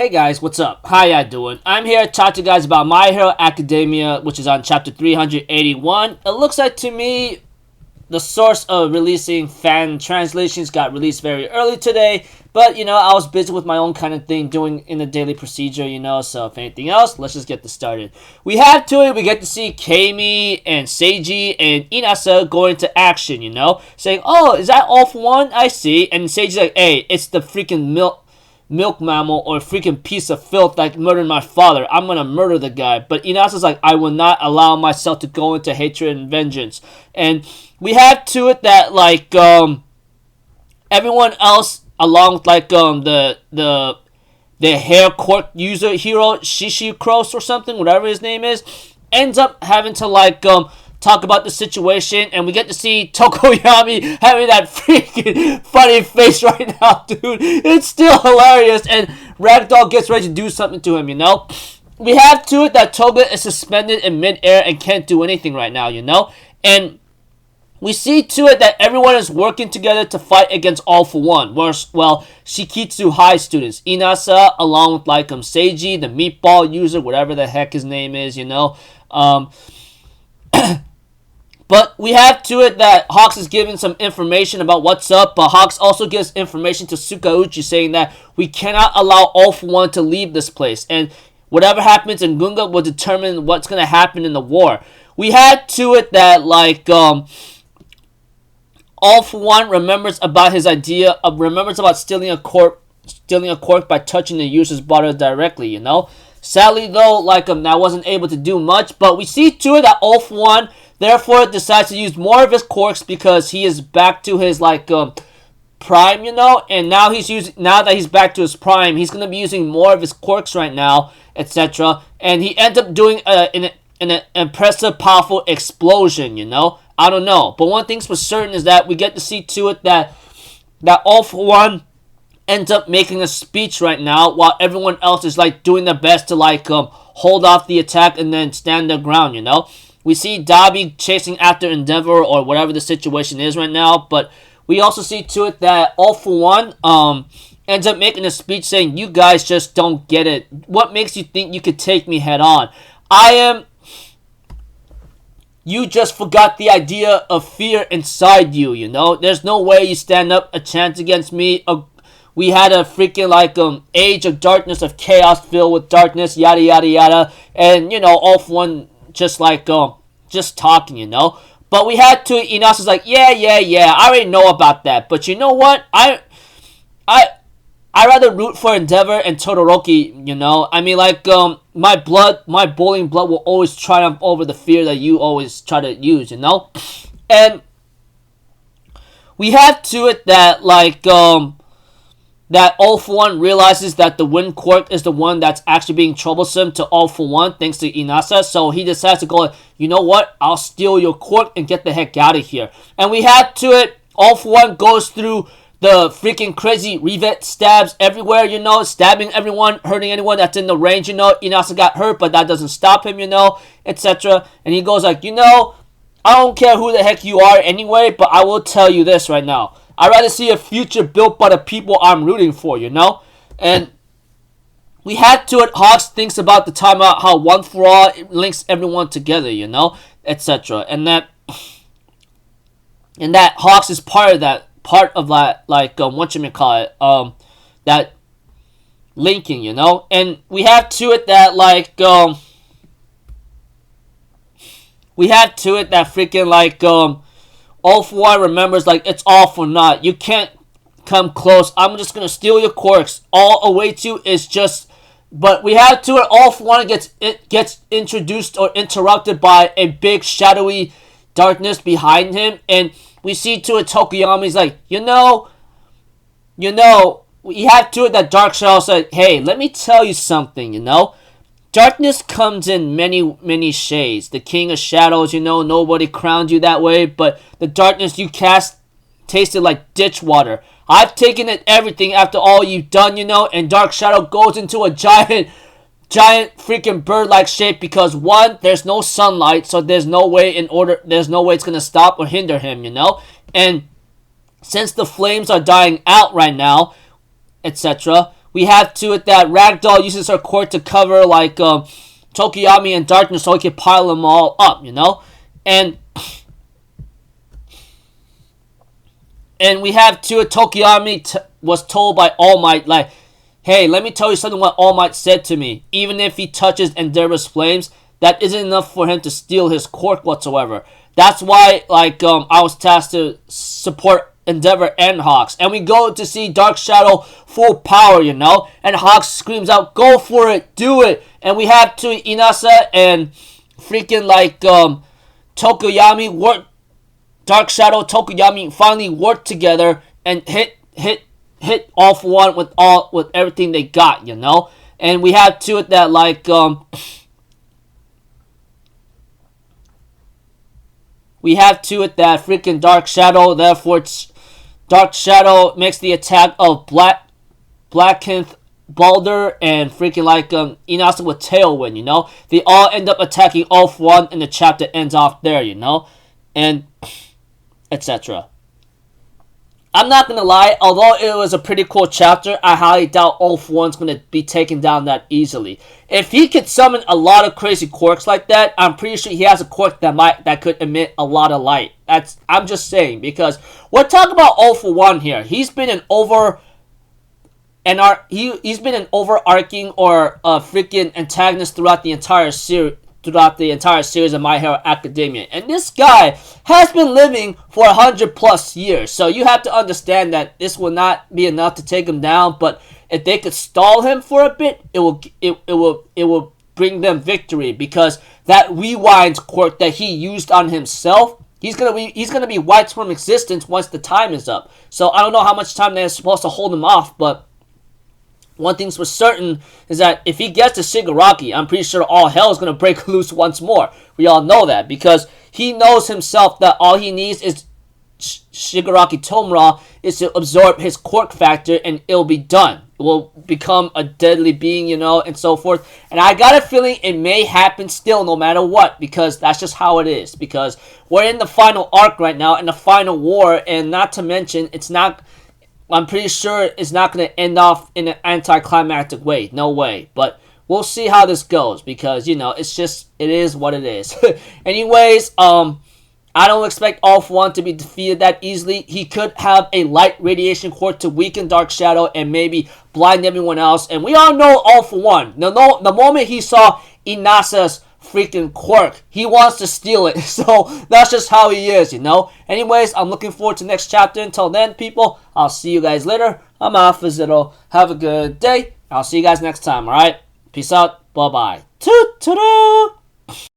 Hey guys, what's up? How ya doing? I'm here to talk to you guys about My Hero Academia, which is on chapter 381. It looks like to me the source of releasing fan translations got released very early today, but I was busy with my own kind of thing doing in the daily procedure, so if anything else, let's just get this started. We get to see Kami and Seiji and Inasa go into action, saying, oh, is that all for one? I see. And Seiji's like, hey, it's the freaking milk mammal or freaking piece of filth that murdered my father. I'm gonna murder the guy. But Inasa's like, I will not allow myself to go into hatred and vengeance. And we have to it that everyone else, along with the hair cork user hero Shishi Cross or something, whatever his name is, ends up having to talk about the situation, and we get to see Tokoyami having that freaking funny face right now, dude. It's still hilarious, and Ragdoll gets ready to do something to him, We have to it that Toga is suspended in midair and can't do anything right now, And we see to it that everyone is working together to fight against All For One. Well, Shikitsu High students. Inasa, along with Seiji, the meatball user, whatever the heck his name is, But we have to it that Hawks is giving some information about what's up, but Hawks also gives information to Sukauchi saying that we cannot allow All For One to leave this place, and whatever happens in Gunga will determine what's going to happen in the war. We had to it that, All For One remembers about his idea, remembers about stealing a cork by touching the user's body directly, Sadly, though, that wasn't able to do much, but we see to it that All For One therefore decides to use more of his corks because he is back to his prime, and now that he's back to his prime, he's gonna be using more of his corks right now, etc. And he ends up doing an impressive, powerful explosion, I don't know, but one thing's for certain is that we get to see to it that All For One ends up making a speech right now while everyone else is doing their best to hold off the attack and then stand their ground, We see Dabi chasing after Endeavor or whatever the situation is right now, but we also see to it that All For One ends up making a speech saying, you guys just don't get it. What makes you think you could take me head on? You just forgot the idea of fear inside you, There's no way you stand up a chance against me. We had a freaking age of darkness, of chaos filled with darkness, yada yada yada, and All For One just talking, But we had to, Inasa's like, yeah, I already know about that. But you know what? I rather root for Endeavor and Todoroki, I mean, my boiling blood will always triumph over the fear that you always try to use, And we have to it that, that All For One realizes that the wind quirk is the one that's actually being troublesome to All For One thanks to Inasa, so he decides to go, you know what, I'll steal your quirk and get the heck out of here. And we had to it, All For One goes through the freaking crazy revet stabs everywhere, stabbing everyone, hurting anyone that's in the range, Inasa got hurt, but that doesn't stop him, etc. And he goes I don't care who the heck you are anyway, but I will tell you this right now. I'd rather see a future built by the people I'm rooting for, And we had to it, Hawks thinks about the time about how One For All links everyone together, etc. And that Hawks is part of that, that linking, And we have to it that, freaking, All For One remembers, it's all for naught. You can't come close. I'm just going to steal your quirks. All awaits you is just... But we have to it, All For One gets introduced or interrupted by a big shadowy darkness behind him. And we see to it, Tokoyami's we have to it that Dark Shadow said, hey, let me tell you something, Darkness comes in many, many shades. The King of Shadows, nobody crowned you that way, but the darkness you cast tasted like ditch water. I've taken it everything after all you've done, and Dark Shadow goes into a giant freaking bird-like shape because, one, there's no sunlight, so there's no way it's gonna stop or hinder him, And since the flames are dying out right now, etc., we have to it that Ragdoll uses her quirk to cover like Tokoyami in darkness so he can pile them all up, you know? And we have to it Tokoyami was told by All Might, like, hey, let me tell you something what All Might said to me. Even if he touches Endeavor's flames, that isn't enough for him to steal his quirk whatsoever. That's why, like, I was tasked to support Endeavor and Hawks. And we go to see Dark Shadow full power, you know? And Hawks screams out, go for it, do it. And we have to Inasa and freaking, like, Tokoyami work. Dark Shadow, Tokoyami finally work together and hit All For One with everything they got, you know? And we have to it that, like, we have to it that freaking Dark Shadow, therefore Dark Shadow makes the attack of Blackenth Balder and freaking like Inasa with Tailwind, you know? They all end up attacking All For One and the chapter ends off there, you know? And etc. I'm not gonna lie, although it was a pretty cool chapter, I highly doubt All For One's gonna be taken down that easily. If he could summon a lot of crazy quirks like that, I'm pretty sure he has a quirk that could emit a lot of light. I'm just saying, because we're talking about All For One here. He's been an he's been an overarching or freaking antagonist throughout the entire series. Of My Hero Academia. And this guy has been living for 100+ years. So you have to understand that this will not be enough to take him down. But if they could stall him for a bit, it will bring them victory. Because that Rewind quirk that he used on himself, he's gonna be wiped from existence once the time is up. So I don't know how much time they're supposed to hold him off, but one thing's for certain is that if he gets to Shigaraki, I'm pretty sure all hell is going to break loose once more. We all know that because he knows himself that all he needs is Shigaraki Tomura is to absorb his quirk factor and it'll be done. It will become a deadly being, you know, and so forth. And I got a feeling it may happen still no matter what because that's just how it is. Because we're in the final arc right now, in the final war, and not to mention I'm pretty sure it's not going to end off in an anticlimactic way. No way. But we'll see how this goes because, you know, it is what it is. Anyways, I don't expect All For One to be defeated that easily. He could have a light radiation quirk to weaken Dark Shadow and maybe blind everyone else. And we all know All For One. The moment he saw Inasa's freaking quirk, he wants to steal it. So that's just how he is, you know. Anyways, I'm looking forward to next chapter. Until then, people, I'll see you guys later. I'm Alpha Zero. Have a good day. I'll see you guys next time, alright? Peace out. Bye-bye. Toot-toot-toot.